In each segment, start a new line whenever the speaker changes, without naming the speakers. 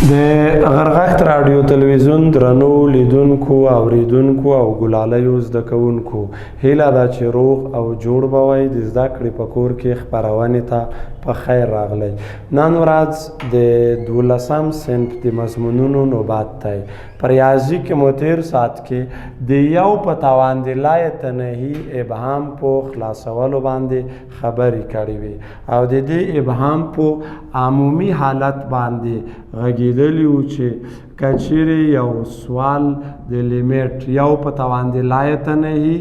د غرغښت راډیو تلویزیون درنو لیدونکو اوریدونکو او ګلالیو زده کوونکو هیله ده چې روغ او جوړ به وئ. د زده کړې په کور کې خپرونې ته په خیر راغلی. نن ورځ د 12م صنف د مضمونونو نوبت دی. په ریاضي کې مو تیر ساعت کې د یو په تاوان د لای تنهي ابهام په خلاصولو باندې خبرې کړې وې او د دې ابهام په عمومي حالت باندې غږېدلي وو چې که چیرې یو سوال د لیمیټ یو په توان د لای تنهي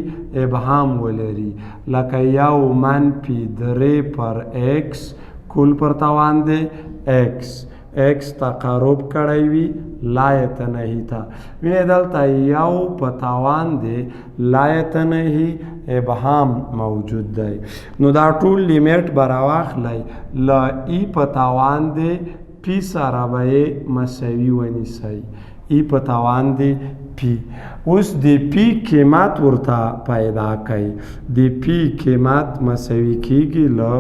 ابهام ولري لکه یو منفي 3 پر ایکس کل پر توان د ایکس تقرب کړی وي لای تنهي ته. وینئ دلته یو په توان د لای تنهي ابهام موجود دی. نو دا ټول لیمیټ به راواخلی له ای په توان د پی سره به یې مساوي ونیسئ. ای په توان د پی. اوس د پی قیمت ورته پیدا کړئ. د پی قیمت مساوي کیږي له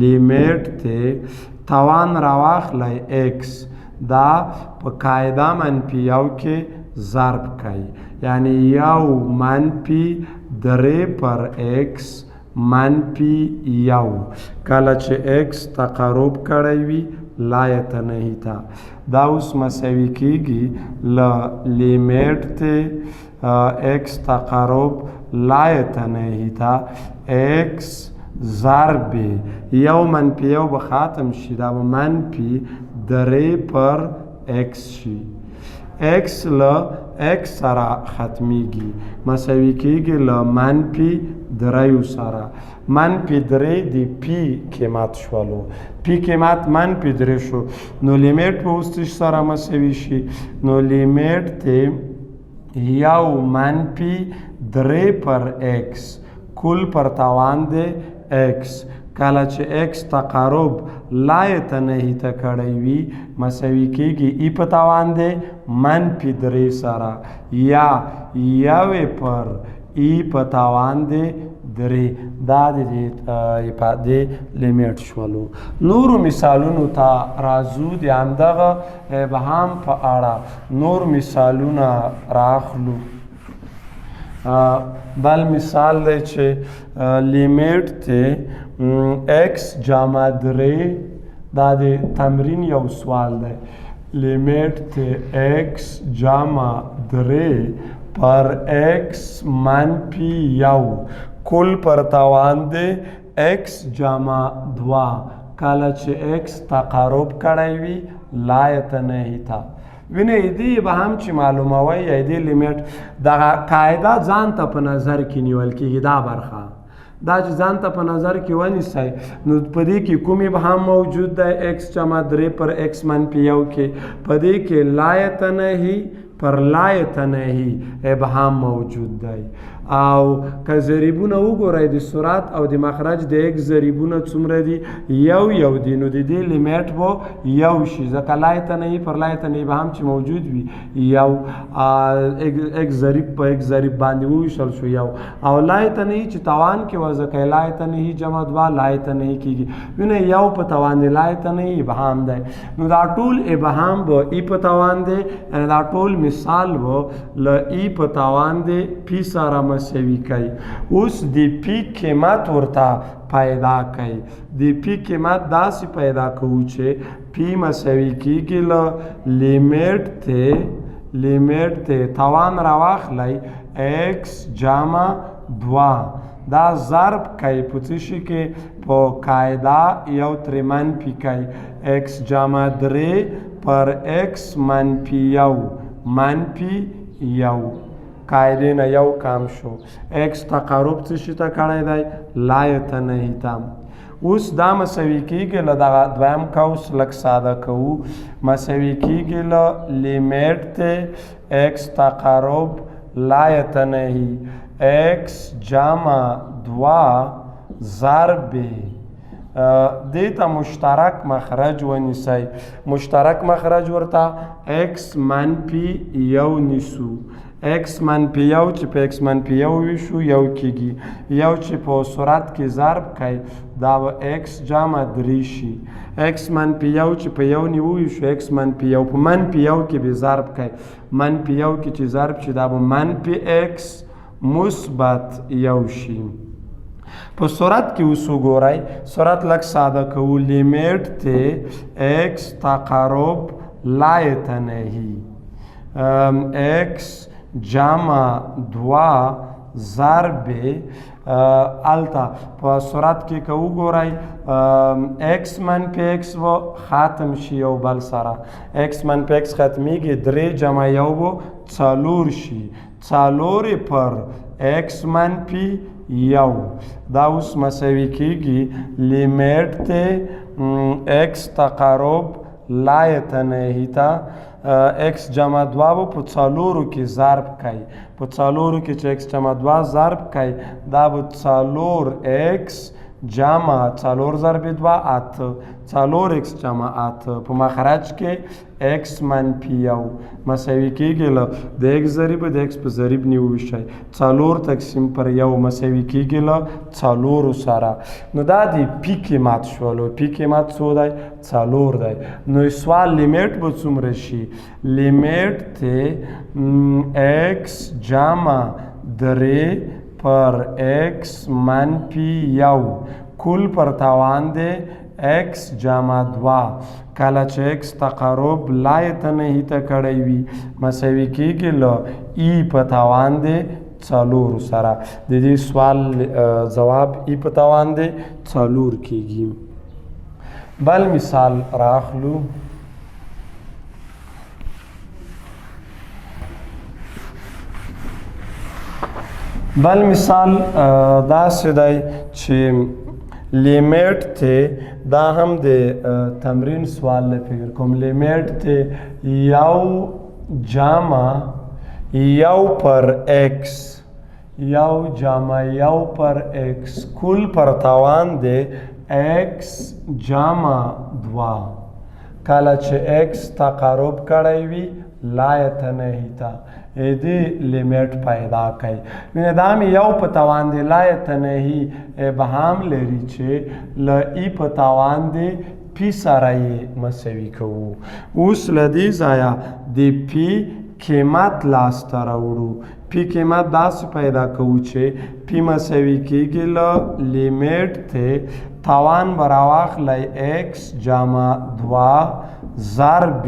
لیمیټ ته توان راواخلی ایکس دا په قاعده منفي یو کې ضرب کوي، یعنی یو منفي 3 پر ایکس منفي یو کله چې ایکس تقرب کړی وي لای تنهي ته. دا اوس مساوي کیږي له لیمیټ ته ایکس تقرب لای تنهي ته ایکس ضرب یو منفي یو به ختم شي، دا به منفي 3 پر ایکس شي. ایکس له ایکس سره ختمیږي، مساوي کیږي له منفي 3 سره. منفي 3 د پی قیمت شولو، پی قیمت منفي 3 شو، نو لیمیټ به اوس سره مساوي شي. نو لیمیټ ته یو منفي 3 پر ایکس کل پر توان د ایکس کله چې ایکس تقرب لای تنهي ته کړی وي مساوي کیږي ای په توان د منفي 3 سره یا یو پر ای په توان د 3. دا د لیمیټ شولو. نورو مثالونو ته راځو. د همدغه ابهام په اړه نور مثالونه راخلو. بل مثال دی چې لیمیټ ته ایکس جمع 3 دا د تمرین یو سوال دی. لیمیټ ته ایکس جمع 3 پر ایکس منفي یو کل پر توان د ایکس جمع 2 کله چې ایکس تقرب کړی وي لای تنهي ته. وینئ دې به هم چې معلوموئ یا دې لیمیټ دغه قاعده ځان ته په نظر کې نیول کېږي. دا برخه دا چې ځان ته په نظر کې ونیسئ نو په دې کې کوم ابهام موجود دی ایکس جمع 3 پر ایکس منفي یو کې په دې کې لای تنهي پر لای تنهي ابهام موجود دی. او که ضریبونه وګورئ د سرعت او د مخرج د ایکس ضریبونه څومره دي یو دي، نو د دې لیمیټ به یو شي ځکه لای تنهي پر لای تنهي ابهام چې موجود وي یو ایکس ضریب په ایکس ضریب باندې وویشل شو یو او لای تنهي چې توان کې وه ځکه لای تنهي جمع 2 لای تنهي کېږي. وینئ یو په توان د لای تنهي ابهام دی. نو دا ټول ابهام به ای په توان دی، یعنی دا ټول مثال به له ای په توان د پی سره مساوي کوي. اوس د پی قیمت ورته پیدا کوي. د پی قیمت داسې پیدا کوو چې پی مساوي کیږي له لیمیټ ته توان راواخلی ایکس جمع 2 دا ضرب کوي په څه شي کې په قاعده یو ترې منفي کوي. ایکس جمع 3 پر ایکس منفي یو منفي یو قاعده نه یو کم شو. ایکس تقرب څه شي ته کړی دی لای تنهي ته. اوس دا مساوي کیږي له دغه دویم قوس لږ ساده کوو. مساوي کیږي له لیمیټ ته ایکس تقرب لای تنهي ایکس جمع 2 ضرب دې ته مشترک مخرج ونیسئ. مشترک مخرج ورته ایکس منفي یو نیسو. x منفي یو چې په x منفي یو ویشو یو کېږي یو چې په سرعت کې ضرب کوي دا به x جمع درې شي x منفي یو چې په یو نه وویشو x منفي یو په منفي یو کې به ضرب کوي منفي یو کې چې ضرب شي دا به منفي x مثبت یو شي په سرعت کې اوس وګورئ سرعت لږ ساده کوو لیمیټ ته x تقرب لا يتناهي x جمع دوا ضرب التا په سرعت کې که وګورئ x منفي x و ختم شي یو بل سره x منفي x ختمیږي درې جمع یو و څلور شي څلور پر x منفي یو دا اوس مساوي کېږي لیمیټ ته x تقرب لا يتناهي ته x جمع دوا به په څلورو کې ضرب کوي په څلورو کې چې x جمع دوا ضرب کوي دا به څلور x جمع څلور ضرب دوا اته څلور x جمع اته په مخرج کې x منفي یو مساوي کېږي له د x ضریب د x په ضریب نه وویشئ څلور تقسیم پر یو مساوي کېږي له څلورو سره نو دا د پی قیمت شولو پی قیمت څو دی څلور دی نو سوال لیمیټ به څومره شي لیمیټ ته x جمع درې پر x منفي یو کل پر توان دی x جمع دوا کله چې x تقرب لا يتناهي ته کړی وي مساوي کېږي له ای په توان دی څلور سره د دې سوال ځواب ای په توان دی څلور کېږي بل مثال راخلو بل مثال داسې دی چې لیمیټ ته دا هم د تمرین سوال نه فکر کوم لیمیټ ته یو جمع یو پر x یو جمع یو پر x کل پر توان دی x جمع دوا کله چې x تقرب کړی وي لا يتناهي ته دې لیمیټ پیدا کوي نو دا مې یو په توان دی لا يتناهي ابهام لري چې له ای په توان دی پی سره یې مساوي کوو اوس له دې ځایه د پی قیمت لاسته راوړو پی قیمت داسې پیدا کوو چې پی مساوي کېږي له لیمیټ ته توان به راواخلی x جمع دوا ضرب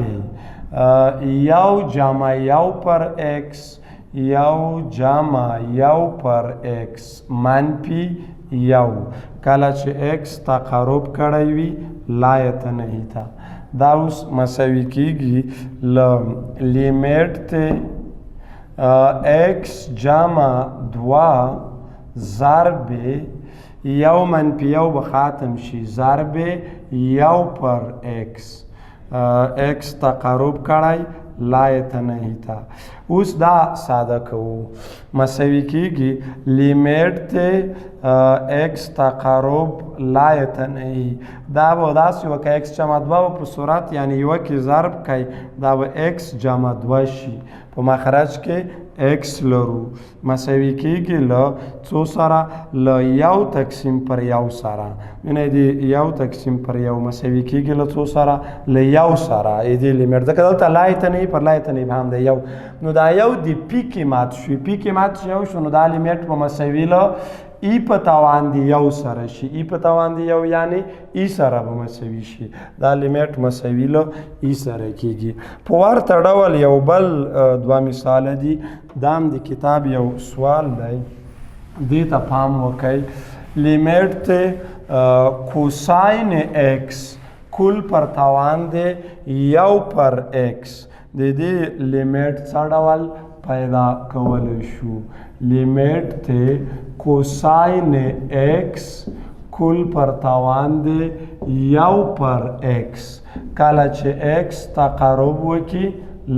یو جمع یو پر x یو جمع یو پر x منفي یو کله چې x تقرب کړی وي لا يتناهي ته دا اوس مساوي کېږي له لیمیټ ته x جمع دوا ضرب یو منفي یو به ختم شي ضرب یو پر x x تقرب کړی لا يتناهي ته اوس دا ساده کوو مساوي کېږي لیمیټ ته x تقرب لا يتناهي دا به داسې وکړه x جمع دوا په صورت یعنی یوه کې ضرب کوي دا به x جمع دوا شي په مخرج کې x لرو مساوي کېږي له څو سره له یو تقسیم پر یو سره یعنی د یو تقسیم پر یو مساوي کېږي له څو سره له یو سره دې لیمیټ ځکه دلته لا يتناهي پر لا يتناهي هم دی یو نو دا یو د پی قیمت شو پی قیمت یو شو نو دا لیمیټ به مساوي له ای په توان دی یو سره شي ای په توان دی یو یعنی ای سره به مساوي شي دا لیمیټ مساوي له ای سره کېږي په ورته ډول یو بل دوه مثال دي دا هم د کتاب یو سوال دی دې ته پام وکئ لیمیټ ته کوساین x کل پر توان دی یو پر x د دې لیمیټ څه ډول پیدا کولی شو لیمیټ ته کوساین x کل پر توان دی یو پر x کله چې x تقرب وکړي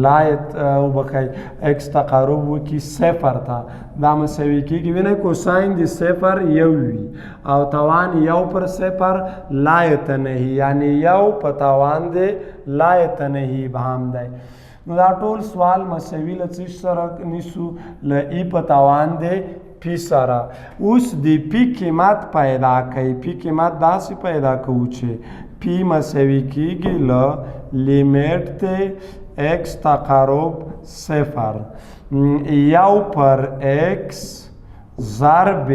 لایت وبخی x تقرب وکړي صفر ته دا مساوي کېږي وینئ کوساین د صفر یو وي او توان یو پر صفر لا يتناهي یعنی یو په توان دی لا يتناهي به هم دی نو دا ټول سوال مساوي له څه سره نیسو له ای په توان دی پی سره. اوس د پی قیمت پیدا کوي. پی قیمت داسې پیدا کوو چې پی مساوي کیږي له لیمیټ ته ایکس تقرب صفر یو پر ایکس ضرب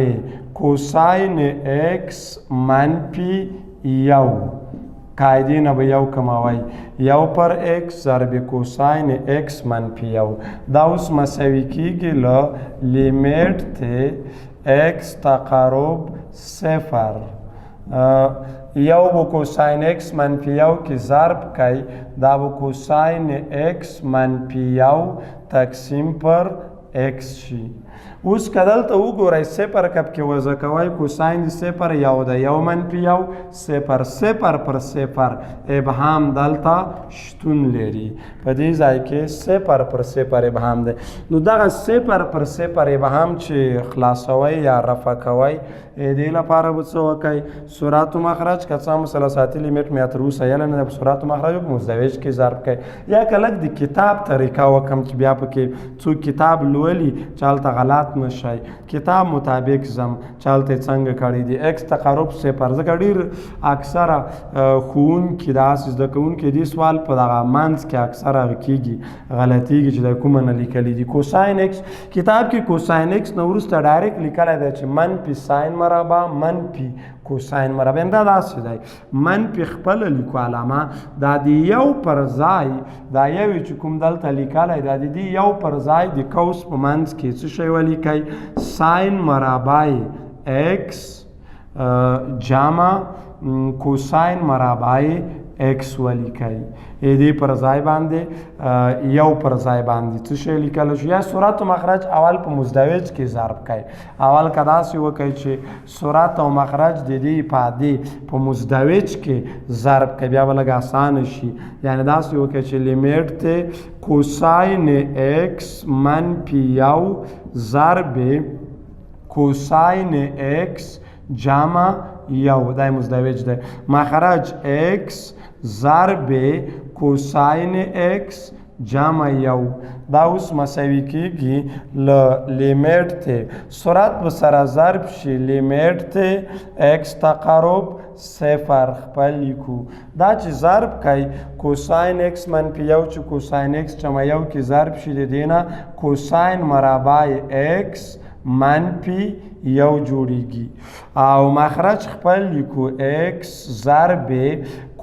کوساین ایکس منفی یو. قاعدې نه به یو کموئ. یو پر ایکس ضرب کوساین ایکس منفی یو. دا اوس مساوي کیږي له لیمیټ ته ایکس تقرب صفر یو به کوساین ایکس منفی یو کې ضرب کوي. دا به کوساین ایکس منفی یو تقسیم پر ایکس شي. اوس که دلته وګورئ صفر کپ کې وضع کوئ کوساین د صفر یو ده یو منفي یو صفر صفر پر صفر ابهام دلته شتون لري. په دې ځای کې صفر پر صفر ابهام ده. نو دغه صفر پر صفر ابهام چې خلاصوئ یا رفع کوئ دې لپاره به څه وکئ سرعت و مخرج که څه هم ثلاثاتي لیمیټ مې تر اوسه یله نه ده په سرعت و مخرج په مزدوج کې ضرب کړئ. یا که لږ د کتاب طریقه وکړم چې بیا پکې څوک کتاب لولي چې هلته غلط نه شئ کتاب مطابق ځم چې هلته یې څنګه کړی دي ایکس تقرب صفر. ځکه ډېر اکثره ښوونکي داسې زده کوونکي دې سوال په دغه منځ کې اکثره هغه کېږي غلطېږي چې دا کومه نه لیکلي دي. کوساین ایکس کتاب کې کوساین ایکس نه وروسته ډایرکټ لیکلی دی چې منفي ساین مربع منفي کوساین مربع دا داسې دی منفي خپله لیکو علامه دا د یو پر ځای دا یو چې کوم دلته لیکلی دا د دې یو پر ځای د کوس په منځ کې څه شی ولیکئ ساین مربع ایکس جمع کوساین مربع ایکس ولیکئ. دې پر ځای باندې یو پر ځای باندې څه شی لیکلی شو. یا سرعت و مخرج اول په مزدوج کې ضرب کوئ. اول که داسې وکئ چې سرعت او مخرج د دې افادې په مزدوج کې ضرب کوئ بیا به لږ اسانه شي. یعنې داسې وکئ چې لیمیټ ته کوساین ایکس منفي یو ضرب کوساین ایکس جمع یو دا مزدوج ده مخرج ایکس ضرب کوساین ایکس جمع یو. دا اوس مساوي کیږي له لیمیټ ته سرعت به سره ضرب شي لیمیټ ته ایکس تقرب صفر خپل لیکو. دا چې ضرب کوي کوساین ایکس منفي یو چې کوساین ایکس جمع یو کې ضرب شي د دې نه کوساین مربع ایکس منفي یو جوړیږي او مخرج خپل لیکو ایکس ضرب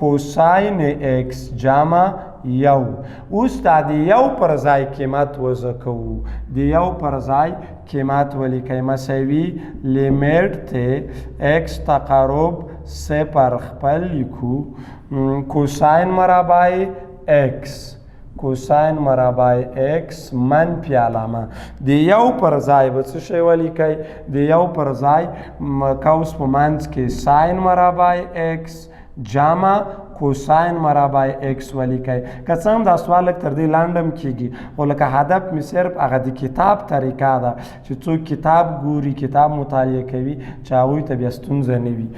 کوساین ایکس جمع یو. اوس دا د یو پر ځای قیمت وضع کوو. د یو پر ځای قیمت ولیکئ مساوي لیمیټ ته ایکس تقرب صفر خپل لیکو کوساین مربع ایکس کوساین مربع ایکس منفي علامه د یو پر ځای به څه شی ولیکئ د یو پر ځای کوس په منځ کې ساین مربع ایکس جمع کوساین مربع ایکس ولیکئ. که څه هم دا سوال لږ تر دې لنډ هم کیږي خو لکه هدف مې صرف هغه د کتاب طریقه ده چې څوک کتاب ګوري کتاب مطالعه کوي چې هغوی ته بیا ستونزه نه وي.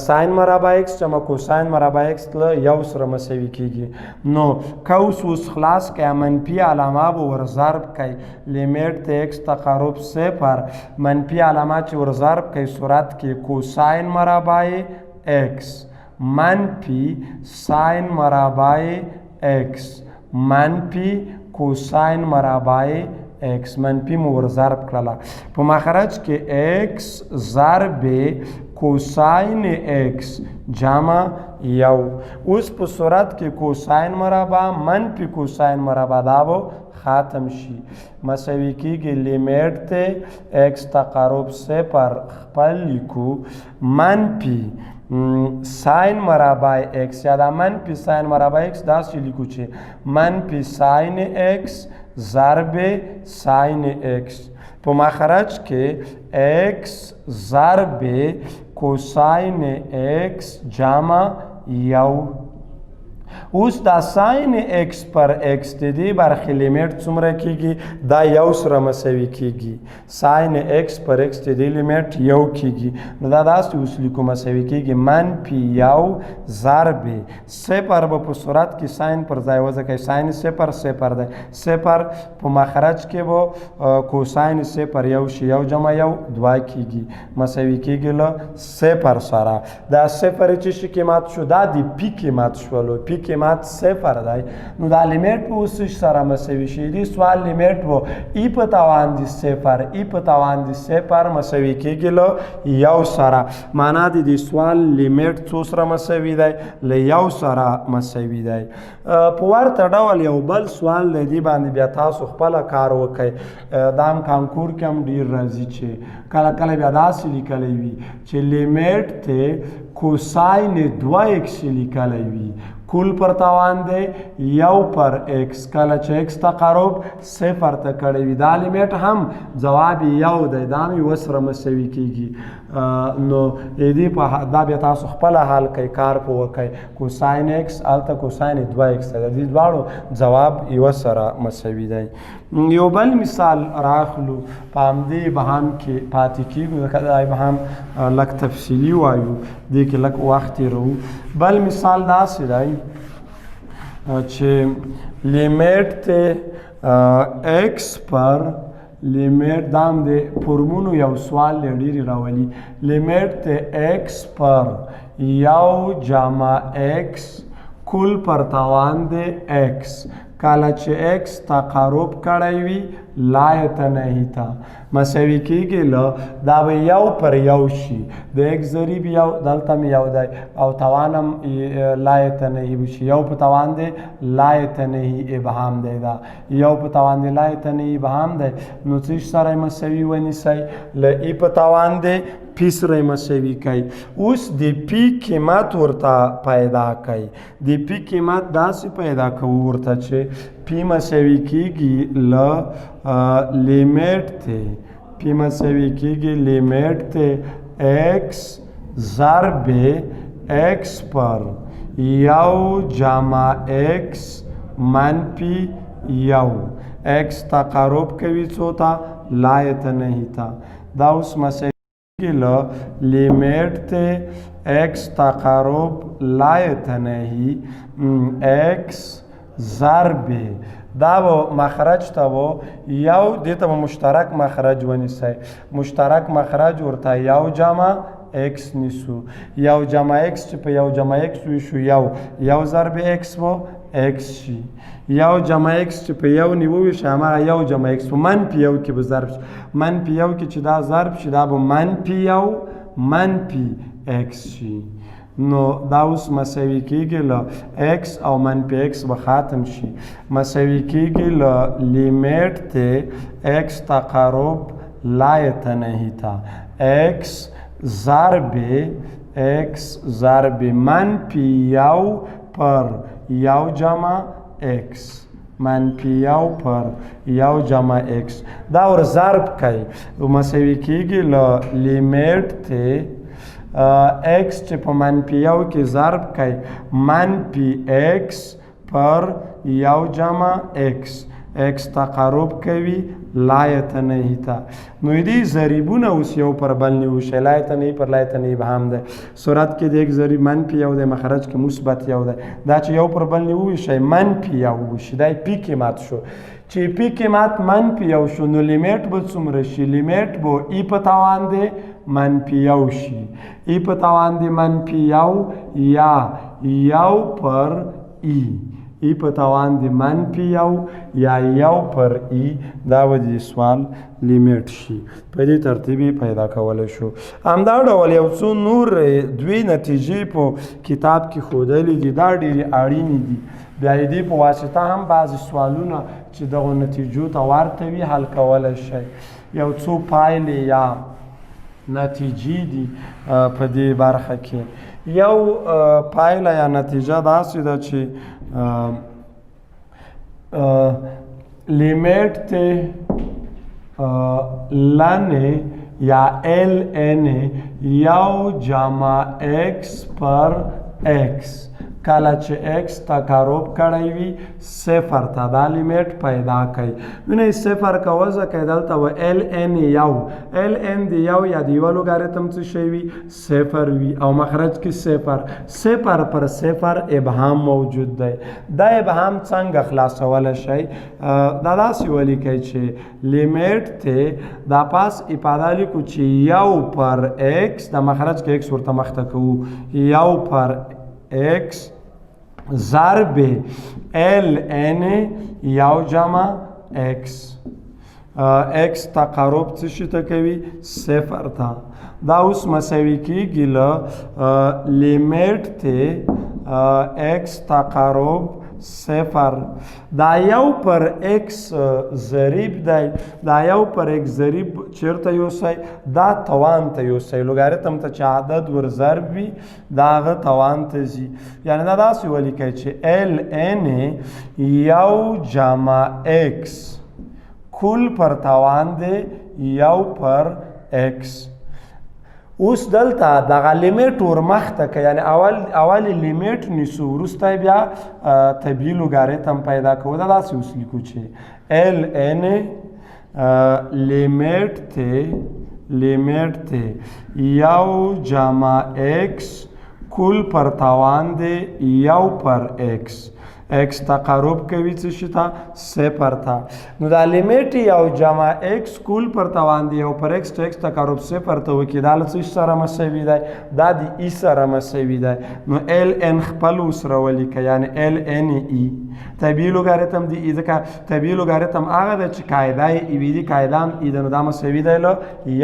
ساین مربع ایکس جمع کوساین مربع ایکس له یو سره مساوي کیږي. نو کوس اوس خلاص کړئ منفي علامه به ور ضرب کړئ لیمیټ ته ایکس تقرب صفر منفي علامه چې ور ضرب کړئ صورت کې کوساین مربع ایکس منفی ساین مربع ایکس منفی کوساین مربع ایکس منفی مو ور ضرب کړله په مخرج کې ایکس ضرب کوساین ایکس جمع یو. اوس په صورت کې کوساین مربع منفی کوساین مربع دا به ختم شي مساوي کیږي لیمیټ ته ایکس تقرب صفر خپل لیکو منفی ساین مربع ایکس یا دا منفی ساین مربع ایکس داسې لیکو چې منفی ساین ایکس ضرب ساین ایکس په مخرج کې ایکس ضرب کوساین ایکس جمع یو. اوس دا ساین ایکس پر ایکس د دې برخې لیمیټ څومره کیږي دا یو سره مساوي کیږي ساین ایکس پر ایکس د دې لیمیټ یو کیږي نو دا داسې اوس لیکو مساوي کیږي منفي یو ضرب صفر به په صورت کې ساین پر ځای وځکه ساین صفر صفر دی صفر په مخرج کې به کوساین صفر یو شي یو جمع یو دوه کیږي مساوي کیږي له صفر سره دا صفر چې شي کې مات شو دا د پی کې مات شولو پی کې مات صفر دی نو دا لیمیټ به اوس سره مساوي شي دې سوال لیمیټ به ای په توان د صفر ای په توان د صفر مساوي کیږي له یو سره معنا د دې سوال لیمیټ څو سره مساوي دی له یو سره مساوي دی په ورته ډول یو بل سوال دی دې باندې بیا تاسو خپل کار وکړئ دا هم کانکور کې هم ډیر راځي چې کله کله بیا داسې لیکلی وي چې لیمیټ ته کوساین 2x لیکلی وي کل پر توان دی یو پر ایکس کله چې ایکس تقرب صفر ته کړی وي دا لیمیټ هم جواب یو دی دا هم یو سره مساوي کیږي نو دې په دا بیا تاسو خپل حل کوي کار په وکړئ کوساین ایکس هلته کوساین 2x دی د دې دواړو جواب یو سره مساوي دی یو بل مثال راخلو په همدې بهام کې پاتې کیږو ځکه دا بهام لږ تفصیلي وایو دې کې لږ وخت تېروو بل مثال داسې دی چې لیمیټ ته ایکس پر لیمیټ دام د فورمونو یو سوال ډېرې راولي لیمیټ ته ایکس پر یو جمع ایکس کل پر توان دی ایکس کله چې ایکس تقرب کړی وي لایتنهی ته مساوي کیږي له دا به یو پر یو شي د ایکس ضریب یو دلته م یو دی او توان هم لایتنهی وشي یو په توان دی لایتنهی ابهام دی دا یو په توان دی لایتنهی ابهام دی نو څه سره مساوي ونیسئ له ای په توان دی پی سره مساوي کوي اوس د پی قیمت ورته پیدا کوي د پی قیمت داسې پیدا کوو ورته چې پی مساوي کیږي له لیمیټ ته پی مساوي کیږي لیمیټ ته ایکس ضرب ایکس پر یو جمع ایکس منفي یو ایکس تقرب کوي څو ته لایتنهی ته دا اوس مساوي له لیمیټ ته ایکس تقرب لایتنهی ایکس ضرب دا به مخرج ته به یو دې ته به مشترک مخرج ونیسئ مشترک مخرج ورته یو جمع ایکس نیسو یو جمع ایکس چې په یو جمع ایکس وشو یو ضرب ایکس به ایکس شي یو جمع ایکس چې په یو نیوي شي هماغه یو جمع ایکس په منفي یو کې به ضرب شي منفي یو کې چې دا ضرب شي دا به منفي یو منفي ایکس شي نو دا اوس مساوي کیږي له ایکس او منفي ایکس به ختم شي مساوي کیږي له لیمیټ ته ایکس تقرب لایتنهی ته ایکس ضرب منفي یو پر یو جمع ایکس منفي یو پر یو جمع ایکس دا ور ضرب کوي مساوي کیږي له لیمیټ ته ایکس چې په منفي یو کې ضرب کوي منفي ایکس پر یو جمع ایکس ایکس تقرب کوي لایتنهی ته نو دې ضریبونه اوس یو پر بل نیوشي لایتنهی پر لایتنهی ابهام دی صورت کې د یک ضریب منفي یو دی مخرج کې مثبت یو دی دا چې یو پر بل نیوشي منفي یو وشي دا پی کې مات شو چې پی کې مات منفي یو شو نو لیمیټ به څومره شي لیمیټ به ای په توان دی منفي یو شي ای په توان دی منفي یو یا یو پر ای ای په توان دی منفي یو یا یو پر ای دا به د سوال لیمیټ شي په دې ترتیب پیدا کولی شو همدا ډول یو څو نور دوی نتیجې په کتاب کې ښودلې دي دا ډېرې اړینې دي بیا د دې په واسطه هم بعضې سوالونه چې دغو نتیجو ته ورته وي حل کولی شئ یو څو پایلې یا نتیجې دي په دې برخه کې یو پایله یا نتیجه داسې ده چې لیمیټ ته لن یا LN یو جمع ایکس پر ایکس کله چې x تقارب کړی وي صفر ته دا لیمیټ پیدا کوي وینئ صفر که وځکئ دلته و ln یو ln د یو یا د یوه لوګاریتم څه شی وي صفر وي او مخرج کې صفر پر صفر ابهام موجود دی دا ابهام څنګه خلاصولی شئ دا داسې ولیکئ چې لیمیټ ته دا پاس افاده لیکو چې یو پر x د مخرج کې x ورته مخته کوو یو پر x ضرب ln یو جمع x x تقارب څه شي ته کوي صفر ته دا اوس مساوي کیږي له لیمیټ ته x تقارب صفر دا یو پر x ضریب دی دا یو پر x ضریب چیرته یوسئ دا توان ته یوسئ لوګاریتم ته چې عدد ور ضرب وي دا هغه توان ته ځي یعنې دا داسې ولیکئ چې ln یو جمع x کل پر توان دی یو پر x اوس دلته دغه لیمیټ ورمخته که یعنې اول لیمیټ نیسو وروسته بیا طبیعي لوګاریتم پیدا کوو دا داسې اوس لیکو چې ln لیمیټ ته یو جمع x کل پر توان دی یو پر x x تقارب کوي څه شي ته صفر ته نو دا لیمیټ یو جمع x کل پر توان دی یو پر x ته x تقارب صفر ته وکړي دا له څه سره مساوي دی دا د ای سره مساوي دی نو ln خپل وسره ولیکئ یعنې ln ای طبیعي لوګاریتم د ای ځکه طبیعي لوګاریتم هغه ده چې قاعده یې ایوي دي قاعده هم ای ده نو دا مساوي دی له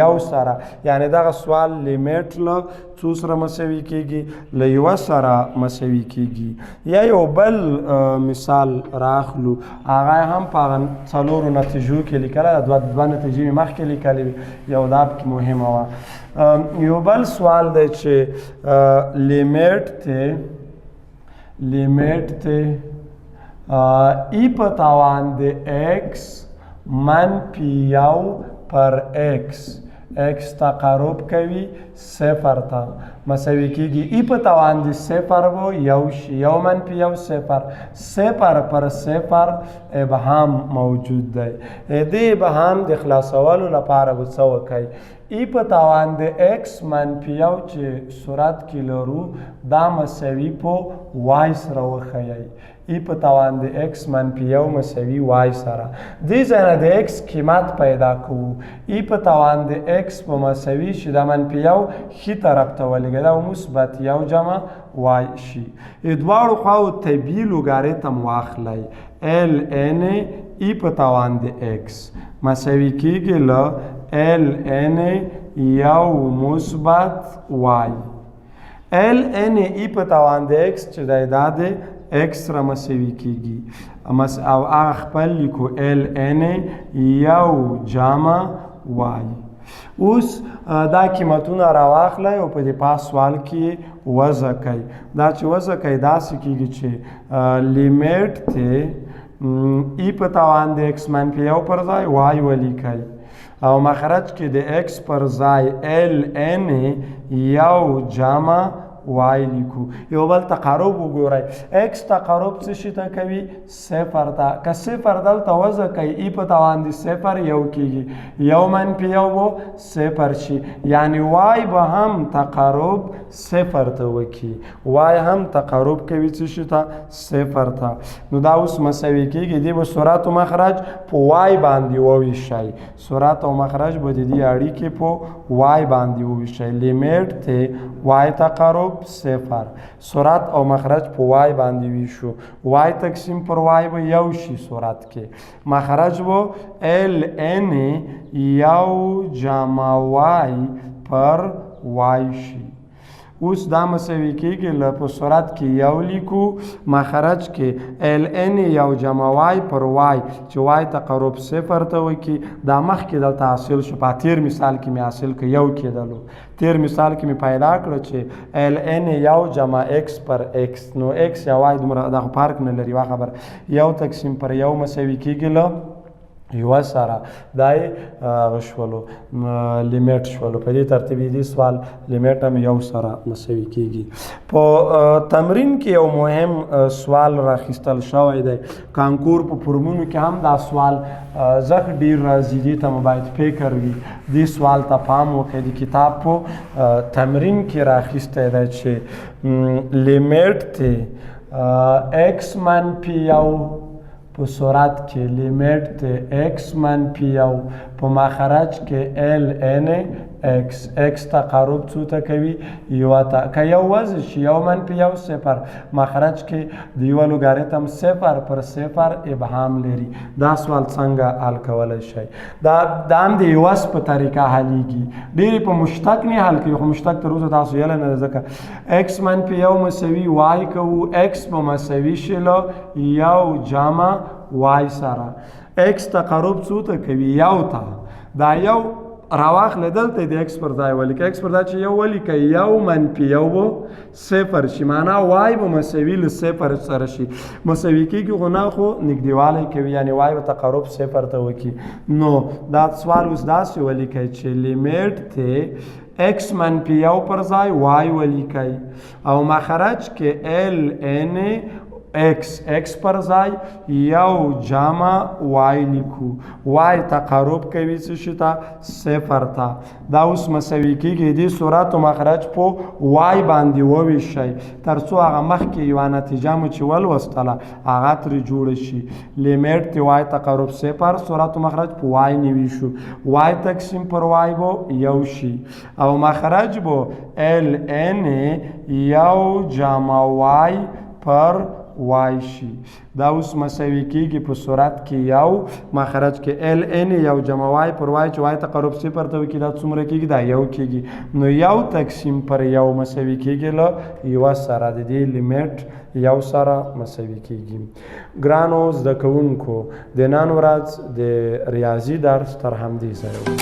یو سره یعنې دغه سوال لیمیټ له څو سره مساوي کیږي له یوه سره مساوي کیږي یا یو بل مثال راخلو هغه هم په هغه څلورو نتیجو کې لیکلی ده دوه نتیجې مې مخکې لیکلې وي یو دا پکې مهمه وه یو بل سوال دی چې لیمیټ ته ای په توان د x منفي یو پر x x تقارب کوي صفر ته مساوي کیږي ای په توان د صفر و یو شي یو منفي یو صفر پر صفر ابهام موجود دی دې ابهام د خلاصولو لپاره به څه وکئ ای په توان د x منفي یو چې صورت کې لرو دا مساوي په وای سره وښیئ ای په توان د x منفي یو مساوي وای سره دې ځای نه د x قیمت پیدا کوو ای په توان د x په مساوي شي دا منفي یو ښي طرف ته ولګي دا مثبت یو جمع وای شي دواړو خواو طبیعي لوګاریتم واخلئ ln ای په توان د x مساوي کیږي له ln یو مثبت وای ln ای په توان د x چې دی دا د x را مساوي کیږي او هغه خپل لیکو ln یو جمع وای اوس دا قیمتونه راواخلئ او په دې پاس سوال کې وضع کوئ دا چې وضع کوئ داسې کیږي چې لیمیټ ته ای په توان د x منفي یو پر ځای وای ولیکئ او مخرج کې د x پر ځای ln یو جمع وای لیکو یو بل تقارب وګورئ x تقارب څه شي ته کوي صفر ته که صفر دلته وضع کوي ای په توان د صفر یو کیږي یو منفي یو به صفر شي یعنې وای به هم تقارب صفر ته وکړي وای هم تقارب کوي څه شي ته صفر ته نو دا اوس مساوي کیږي دې به سرعت و مخرج په وای باندې وویشئ سرعت او مخرج به د دې اړیکې په وای باندې وویشئ لیمیټ ته وای تقارب صفر سرعت او مخرج په وای باندې ویشو وای تقسیم پر وای به یو شي سرعت کې مخرج به ln یو جمع وای پر وای شي اوس دا مساوي کیږي له په سرعت کې یو لیکو مخرج کې ln یو جمع وای پر وای چې وای تقارب صفر ته وکړي دا مخکې دلته حاصل شو په تیر مثال کې مې حاصل که یو کېدلو تیر مثال کې مې پیدا کړه چې ln یو جمع x پر x نو x یا وای دومره دغه فرق نه لري وا خبر یو تقسیم پر یو مساوي کیږي له یوه سره دا یې هغه شولو لیمیټ شولو. په دې ترتیب دې سوال لیمیټ هم یو سره مساوي کیږي. په تمرین کې یو مهم سوال راخیستل شوی دی. کانکور په فورمونو کې هم دا سوال زخ ډیر راځي، دې ته مو باید فکر وي. دې سوال ته پام وکړئ. د کتاب په تمرین کې راخیستی دی چې لیمیټ ته ایکس منفي یو په صورت کې لیمیټ ته ایکس منفي یو په مخرج کې ال ان ایکس. ایکس تقارب څو ته کوي؟ یوه ته. که یو وضع شي یو منفي یو صفر، مخرج کې د یوه لوګاریتم صفر پر صفر ابهام لري. دا سوال څنګه حل کولی شئ؟ دا هم د یوس په طریقه حلیږي. ډېرې په مشتق نه حل کوي، خو مشتق تر اوسه تاسو یلی نه ده، ځکه ایکس منفي یو مساوي وای کوو. ایکس به مساوي شي له یو جمع وای سره. ایکس تقارب څو ته کوي؟ یو ته. دا یو راواخله دلته د ایکس پر ځای ولیکه. ایکس پر ځای چې یو ولیکه یو منفي یو به صفر شي، معنا وای به مساوي له صفر سره شي. مساوي کېږي خو نه، خو نږدېوالی کوي، یعنې وای به تقارب صفر ته وکړي. نو دا سوال اوس داسې ولیکئ چې لیمیټ ته ایکس منفي یو پر ځای وای ولیکئ او مخرج کې ال ان ایکس پر ځای یو جمع وای لیکو. وای تقارب کوي څه شي ته؟ صفر ته. دا اوس مساوي کېږي. دې صورت و مخرج په وای باندې وویشئ تر څو هغه مخکې یوه نتیجه مو چې ولوستله هغه ترې جوړه شي. لیمیټ ته وای تقارب صفر، صورت و مخرج په وای نویشو. وای تقسیم پر وای به یو شي او مخرج به ال ان یو جمع وای پر وای شي. دا اوس مساوي کېږي په صورت کې یو، مخرج کې ال ان یو جمع وای پر وای، چې وای تقارب صفر ته وکړي دا څومره کېږي؟ دا یو کېږي. نو یو تقسیم پر یو مساوي کېږي له یوه سره. د دې لیمیټ یو سره مساوي کېږي. ګرانو زده کوونکو، د نن ورځ د ریاضي درس تر همدې ځایه و.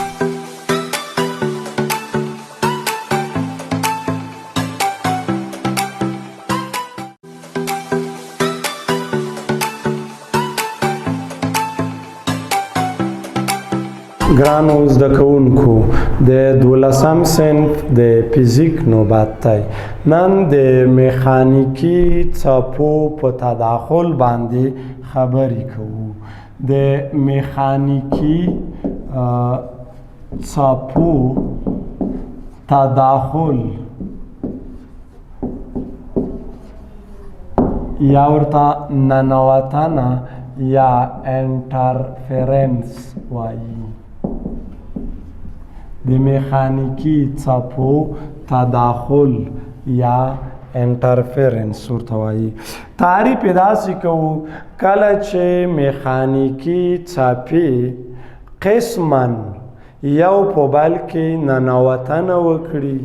ګرانو زده کوونکو، د 12م صنف د فزیک نوبت دی. نن د میخانیکي څپو په تداخل باندې خبرې کوو. د میخانیکي څپو تداخل یا ورته ننوتنه یا انټرفرنس وایي. د میخانیکي څپو تداخل یا انټرفرنس ورته وایي. تعریف یې داسې کوو، کله چې میخانیکي څپې قسما یو په بل کې ننوتنه وکړي،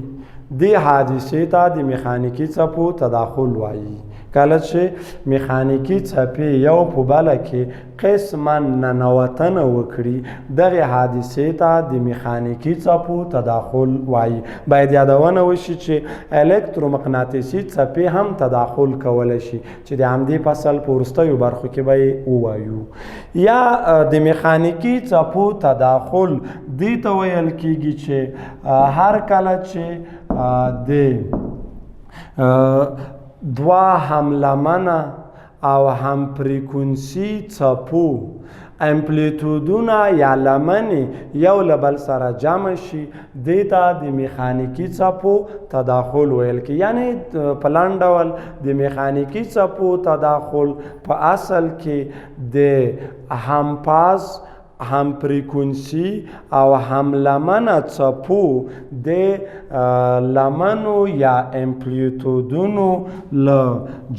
دې حادثې ته د میخانیکي څپو تداخل وایي. کله چې میخانیکي څپې یو په بله کې قسما ننوتنه وکړي، دغې حادثې ته د میخانیکي څپو تداخل وایي. باید یادونه وشي چې الکترومقناطیسي څپې هم تداخل کولی شي، چې د همدې فصل په وروستیو برخو کې به یې ووایو. یا د میخانیکي څپو تداخل دې ته ویل کېږي چې هر کله چې د دوه هملمنه او هم فریکونسي څپو امپلیتودونه یا لمنې یو له بل سره جمع شي، دې ته د میخانیکي څپو تداخل ویل کېږي. یعنې په لنډ ډول د میخانیکي څپو تداخل په اصل کې د همپاز، هم فریکونسي او هم لمنه څپو د لمنو یا امپلیتودونو له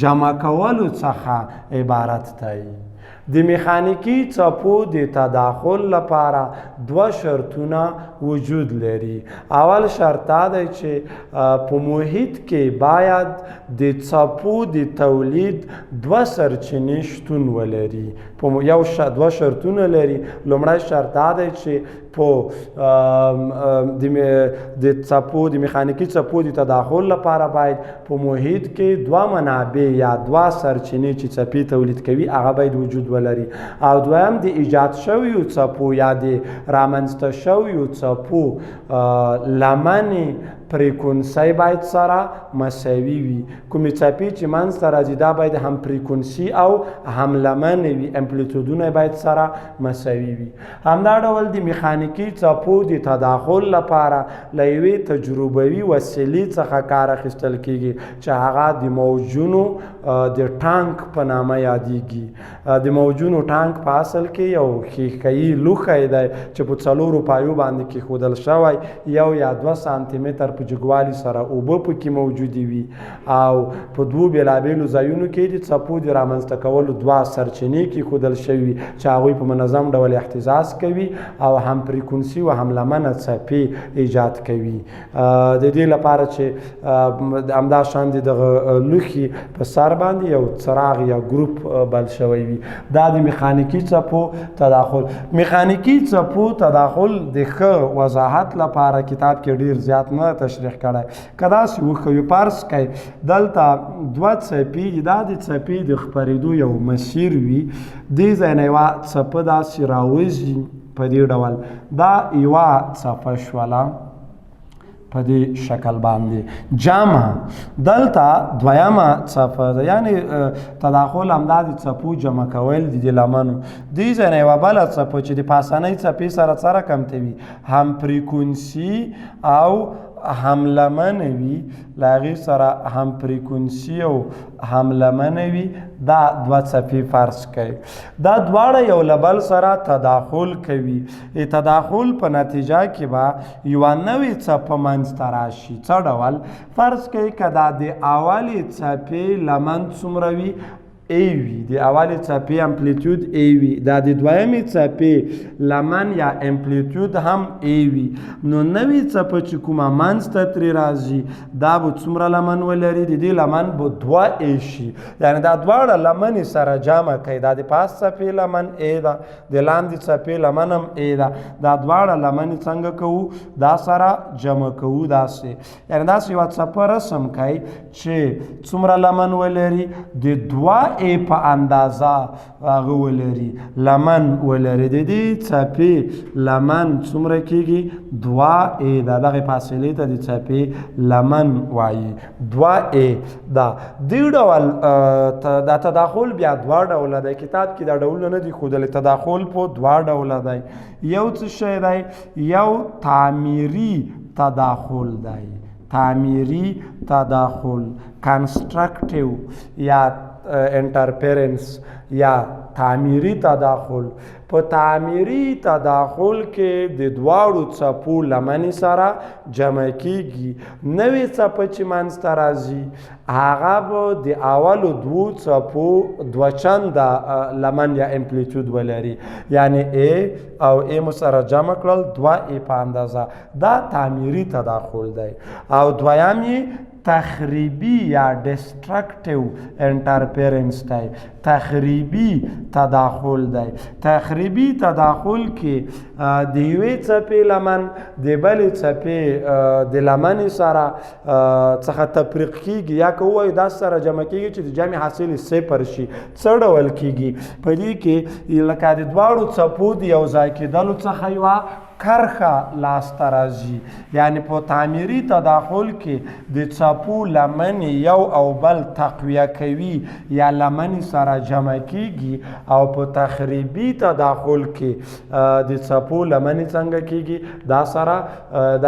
جمع کولو څخه عبارت دی. د میخانیکي څپو د تداخل لپاره دوه شرطونه وجود لري. اول شرط دا دی چې په محیط کې باید د څپو د تولید دوه سرچینې شتون ولري. دوه شرطونه لري. لومړی شرط دا دی چې په د څپو د میخانیکي څپو د تداخل لپاره باید په محیط کې دوه منابع یا دوه سرچینې چې څپې تولید کوي هغه باید وجود ولري او دویم د ایجاد شویو څپو یا د رامنځته شویو څپو لمنې فریکونسي باید سره مساوي وي کومې څپې چې منځته راځي دا باید هم فریکونسي او هم لمنې وي امپلیتودونه باید سره مساوي وي همدا ډول د میخانیکي څپو د تداخل لپاره له یوې تجربوي وسیلې څخه کار اخیستل کیږي چې هغه د موجونو د ټانک په نامه یادیږي د موجونو ټانک په اصل کې یو ښیښهیي لوښی دی چې په 4 پایو باندې کیښودل شوی 1 یا 2 سانتي متر په جګوالي سره اوبه پکې موجودې وي او په 2 بېلابېلو ځایونو کې د څپو د رامنځته کولو 2 سرچینې کیښودل شوي وي چې هغوی په منظم ډول اهتزاز کوي او هم فریکونسي و هم لمنه څپې ایجاد کوي د دې لپاره چې همدا شان د دغه لوښي په سر باندې یو څراغ یا ګروپ بل شوی وي دا د میخانیکي څپو تداخل میخانیکي څپو تداخل د ښه وضاحت لپاره کتاب کې ډیر زیات نه تشریح کړی که داسې وښیو فرض کړئ دلته 2 څپې دا د څپې د خپرېدو یو مسیر وي دې ځای نه یوه څپه داسې راوځي په دې ډول دا یوه څپه شوله په دې شکل باندې جمع دلته دویمه څپه ده یعنې تداخل همدا د څپو جمع کول دي د لمنو دې ځای نه یوه بله څپه چې د پاسنۍ څپې سره څه رقم ته وي هم فریکونسي او هم لمنه وي له هغې سره هم فریکونسي او هم لمنه وي دا 2 څپې فرض کړئ دا دواړه یو له بل سره تداخل کوي تداخل په نتیجه کې به یوه نوې څپه منځته راشي څه ډول فرض کړئ که دا د اولې څپې لمن څومره وي ای وي د اولې څپې امپلیتیود ای وي دا د دویمې څپې لمن یا امپلیتیود هم ای وي نو نوې څپه چې کومه منځته ترې راځي دا به څومره لمن ولري د دې لمن به 2 ای شي یعنې دا دواړه لمنې سره جمع کوي دا د پاس څپې لمن ای ده د لاندې څپې لمن هم ای ده دا دواړه لمنې څنګه کوو دا سره جمع کوو داسې یعنې داسې یوه څپه رسم کوي چې څومره لمن ولري د 2 ای په اندازه هغه ولري لمن ولري د دې څپې لمن څومره کیږي 2 ای دا دغه فاصلې ته د څپې لمن وایي 2 ای دا دې ډول دا تداخل بیا 2 ډوله دی کتاب کې دا ډولونه نه دي ښودلي تداخل په 2 ډوله دی یو څه شی دی یو تعمیري تداخل دی تعمیري تداخل کنسټرکټیو یا انټرفیرنس یا تعمیري تداخل په تعمیري تداخل کې د دواړو څپو لمنې سره جمع کیږي نوې څپه چې منځته راځي هغه به د اولو 2 څپو 2 چنده لمن یا امپلیتیود ولري یعنې ای او ای مو سره جمع کړل 2 ای په اندازه دا تعمیري تداخل دی او دویم یې تخریبی یا ډسټرکټیو انټرفیرنس دی تخریبی تداخل دی تخریبی تداخل کې د یوې څپې لمن د بلې څپې د لمنې سره څخه تفریق کیږي یا که ووایو دا سره جمع کیږي چې د جمع حاصل 0 شي څه ډول کیږي په دې کې لکه د دواړو څپو د یو ځای کېدلو څخه یوه کرخه لاسته راځي یعنې په تعمیري تداخل کې د څپو لمنې یو او بل تقویه کوي یا لمنې سره جمع کیږي او په تخریبي تداخل کې د څپو لمنې څنګه کیږي دا سره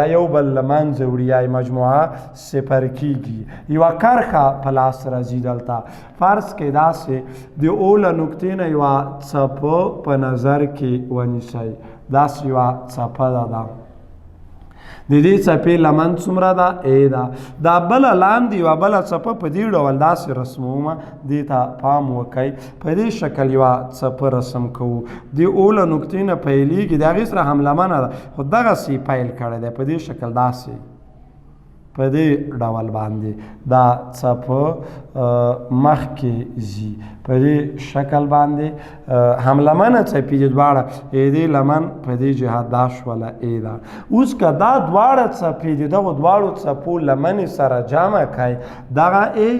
دا یو بل له منځه وړي یا مجموعه 0 کیږي یوه کرخه په لاس راځي دلته فرض کې داسې د اوله نقطې نه یوه څپه په نظر کې ونیسئ داسې یوه څپه ده د دې څپې لمن څومره ده ای ده دا بله لاندې یوه بله څپه په دې ډول داسې رسمومه دې ته پام وکئ په دې شکل یوه څپه رسم کوو د اوله نقطې نه پیلیږي د هغې سره هم لمنه ده خو دغسې پیل کړی دی په دې شکل داسې په دې ډول باندې دا څپه مخکې ځي په دې شکل باندې هم لمنه څپې دي دواړه دې لمن په دې جهت دا شوله ای ده. اوس که دا دواړه څپې دي دغو دواړو څپو لمنې سره جمع کړئ دغه ای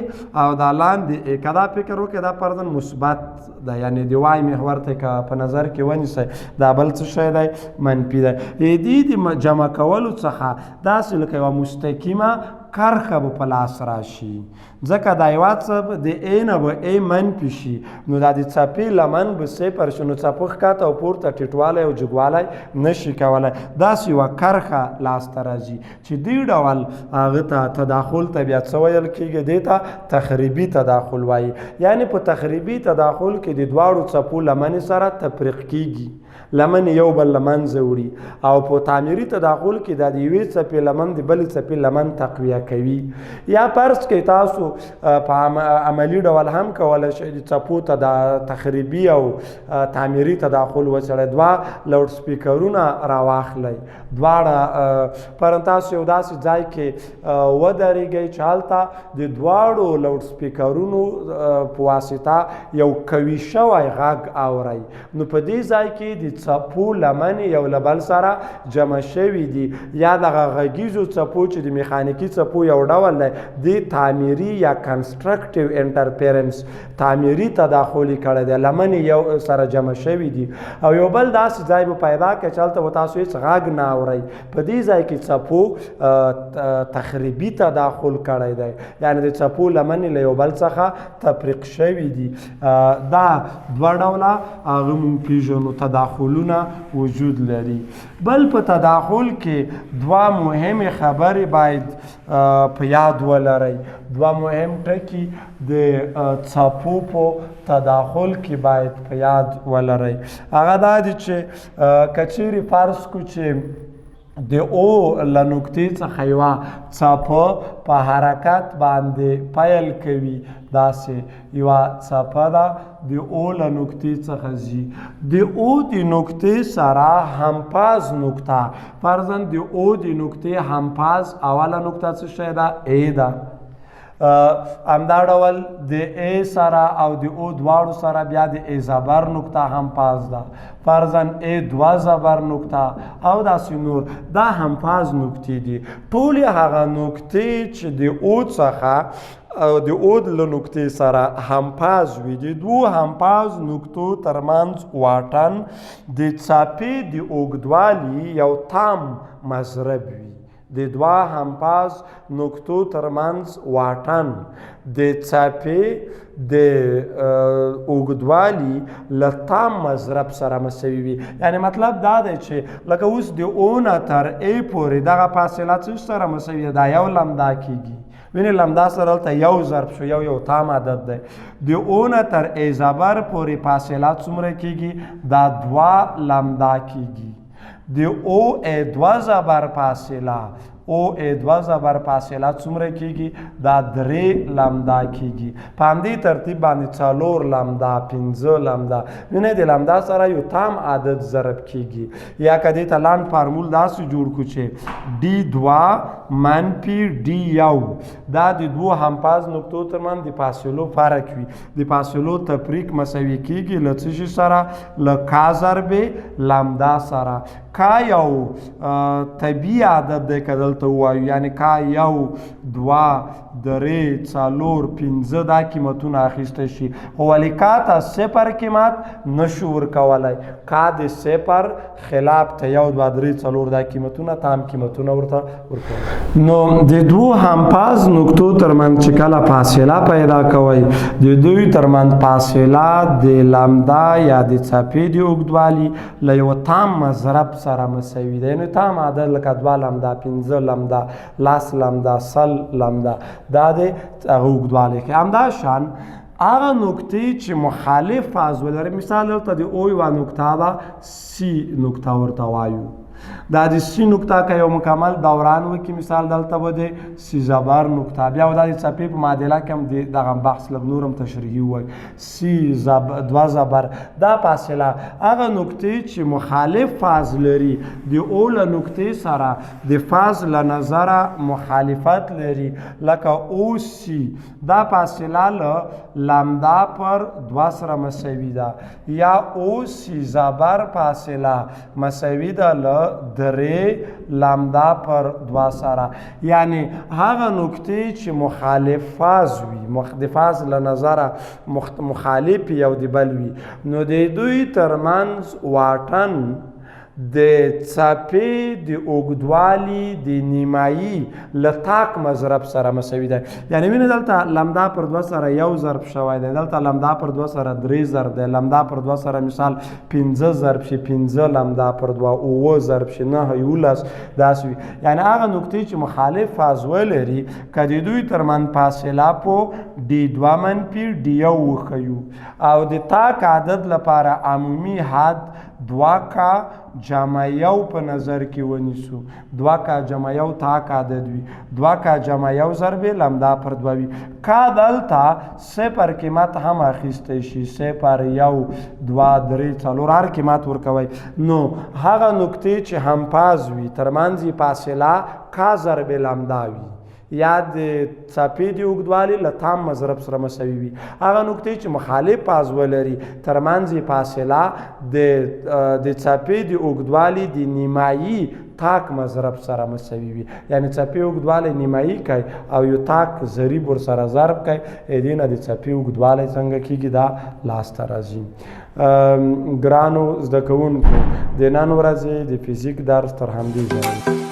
او دا لاندې ای که دا فکر وکړئ دا فرضاً مثبت ده یعنې د وای محور ته که په نظر کې ونیسئ دا بل څه شی دی منفي دی. دې د جمع کولو څخه داسې لکه یوه مستقیمه کرښه به په لاس راشي ځکه دا یوه څپ د ای نه به ای منفي شي نو دا د څپې لمن به صفر شي نو څپه ښکته او پورته ټیټوالی او جګوالی نشي کولی. داسې یوه کرښه لاسته راځي چې دې ډول هغه ته تداخل ته بیا څه ویل کېږي دې ته تخریبي تداخل وایي. یعنې په تخریبي تداخل کې د دواړو څپو لمنې سره تفریق کېږي لمن یو بل له منځه وړي او په تعمیري تداخل کې دا د یوې څپې لمن د بلې څپې لمن تقویه کوي. یا فرض کړئ تاسو په عملي ډول هم کولی شئ د څپو ته د تخریبي او تعمیري تداخل وڅېړئ. دوه لوډ سپیکرونه راواخلئ دواړه پرن تاسو یو داسې ځای کې ودرېږئ چې هلته د دواړو لوډ سپیکرونو په واسطه یو قوي شوی غږ اورئ نو په دې ځای کې د څپو لمنې یو له بل سره جمع شوي دي یا دغه غږیزو څپو چې د میخانیکي څپو یو ډول دی د تعمیري یا کنسټرکټیو انټرفیرنس تعمیري تداخل یې کړی دی لمنې یو سره جمع شوي دي او یو بل داسې ځای به پیدا کړي چې هلته به تاسو هېڅ غږ نه اورئ په دې ځای کې څپو تخریبي تداخل کړی دی یعنې د څپو لمنې له یو بل څخه تفریق شوي دي. دا دوه ډوله هغه مونږ پېژنو تداخلونه وجود لري. بل په تداخل کې دوه مهمې خبرې باید په یاد ولرئ. دوه مهم ټکي د څپو په تداخل کې باید په یاد ولرئ. هغه دا دي چې که چیرې فرض کړو چې د او له نقطې څخه یوه څپه په حرکت باندې پیل کوي داسې یوه څپه ده د او له نقطې څخه ځي د او د نقطې سره همپاز نقطه فرضاً د او د نقطې همپاز اوله نقطه څه شی ده ای ده همدا ډول د ای سره او د او دواړو سره بیا د ای زبر نقطه همپاز ده فرضاً ای دوه زبر نقطه او داسې نور دا همپاز نقطې دي. ټولې هغه نقطې چې د او څخه او د او له نقطې سره همپاز وي د دوو همپاز نقطو ترمنځ واټن د څپې د اوږدوالي یو تام مضرب وي. د دوه همپاز نقطو ترمنځ واټن د څپې د اوږدوالي له تام مضرب سره مساوي وي. یعنې مطلب دا دی چې لکه اوس د او نه تر ای پورې دغه فاصله څه سره مساوي ده دا یو لمدا کېږي وینې لمدا سره هلته یو ضرب شو یو تام عدد دی. د او نه تر ای زبر پورې فاصله څومره کېږي دا دوه لمدا کېږي. د او ای دوه زبر فاصله او ای دوه زبر فاصله څومره کېږي دا درې لمدا کېږي. په همدې ترتیب باندې څلور لمدا پنځه لمدا وینئ د لمدا سره یو تام عدد ضرب کېږي. یا که دې ته لاند فارمول داسې جوړ کړو چې ډي دوه منفي ډي یو دا د دوو همپاز نقطو ترمنځ د فاصلو فرق وي. د فاصلو تفریق مساوي کېږي له څه شي سره له کا ضرب لمدا سره. کا یو طبیعي عدد دی که دلته ووایو یعنې کا یو دوه درې څلور پنځه دا قیمتونه اخیستی شي خو ولې کا ته صفر قیمت نشو ورکولی. کا د صفر خلاف ته یو دوه درې څلور دا قیمتونه تام قیمتونه ورته ورکوي. نو د دوو همپاز نقطو ترمنځ چې کله فاصله پیدا کوئ د دوی ترمنځ فاصله د لمدا یا د څپې د اوږدوالي له یو تام مضرب سره مساوي ده. یعنې تام عدد لکه دوه لمدا پنځه لمدا لس لمدا سل لمدا دا د هغه اوږدوالی کې همدا شان هغه نقطې چې مخالف فاز ولري مثال دلته د او یوه نقطه به سی نقطه ورته وایو دا د سی نقطه که یو مکمل دوران وکړي مثال دلته به د سی زبر نقطه بیا به دا د څپې په معادله کې هم دغه بحث لږ نور هم تشریحي ووایي سی دوه زبر دا فاصله هغه نقطې چې مخالف فاز لري د او له نقطې سره د فاز له نظره مخالفت لري لکه او سی دا فاصله له لامدا پر دوه سره مساوي ده یا او سی زبر فاصله مساوي ده له درې لامدا پر دوه سره یعنی هغه نقطې چې مخالف فاز وي د فاز له نظره مخالف یو د بل وي نو د دوی ترمنځ واټن د څپې د اوږدوالي د نیمایي له تاک مضرب سره مساوي ده یعنی وینې دلته لمدا پر دوه سره یو ضرب شوی دی دلته لمدا پر دوه سره درې ضرب دی لمدا پر دوه سره مثال پنځه ضرب شي پنځه لمدا پر دوه اووه ضرب شي نهه یولس داسې وي یعنی هغه نقطې چې مخالف فاز ولري که د دوی ترمنځ فاصله په ډي دوه منفي ډي یو وښیو او د تاک عدد لپاره عمومي حد دوه کا جمع یو په نظر کې ونیسو دوه کا جمع یو تاک عدد وي دوه کا جمع یو ضرب لمدا پر دوه وي کا دلته صفر قیمت هم اخیستی شي صفر یو دوه درې څلور هر قیمت ورکوئ نو هغه نقطې چې همپاز وي ترمنځ یې فاصله کا ضرب لمدا وي یا د څپې د اوږدوالي له تام مضرب سره مساوي وي هغه نقطې چې مخالف فاز ولري ترمنځ یې فاصله د څپې د اوږدوالي د نیمایي تاک مضرب سره مساوي وي یعنی څپې اوږدوالی نیمایي کوي او یو تاک ضریب ورسره ضرب کوي دې نه د څپې اوږدوالی څنګه کېږي دا لاسته راځي ګرانو زده کوونکو د نن ورځې د فزیک درس تر همدې ځایه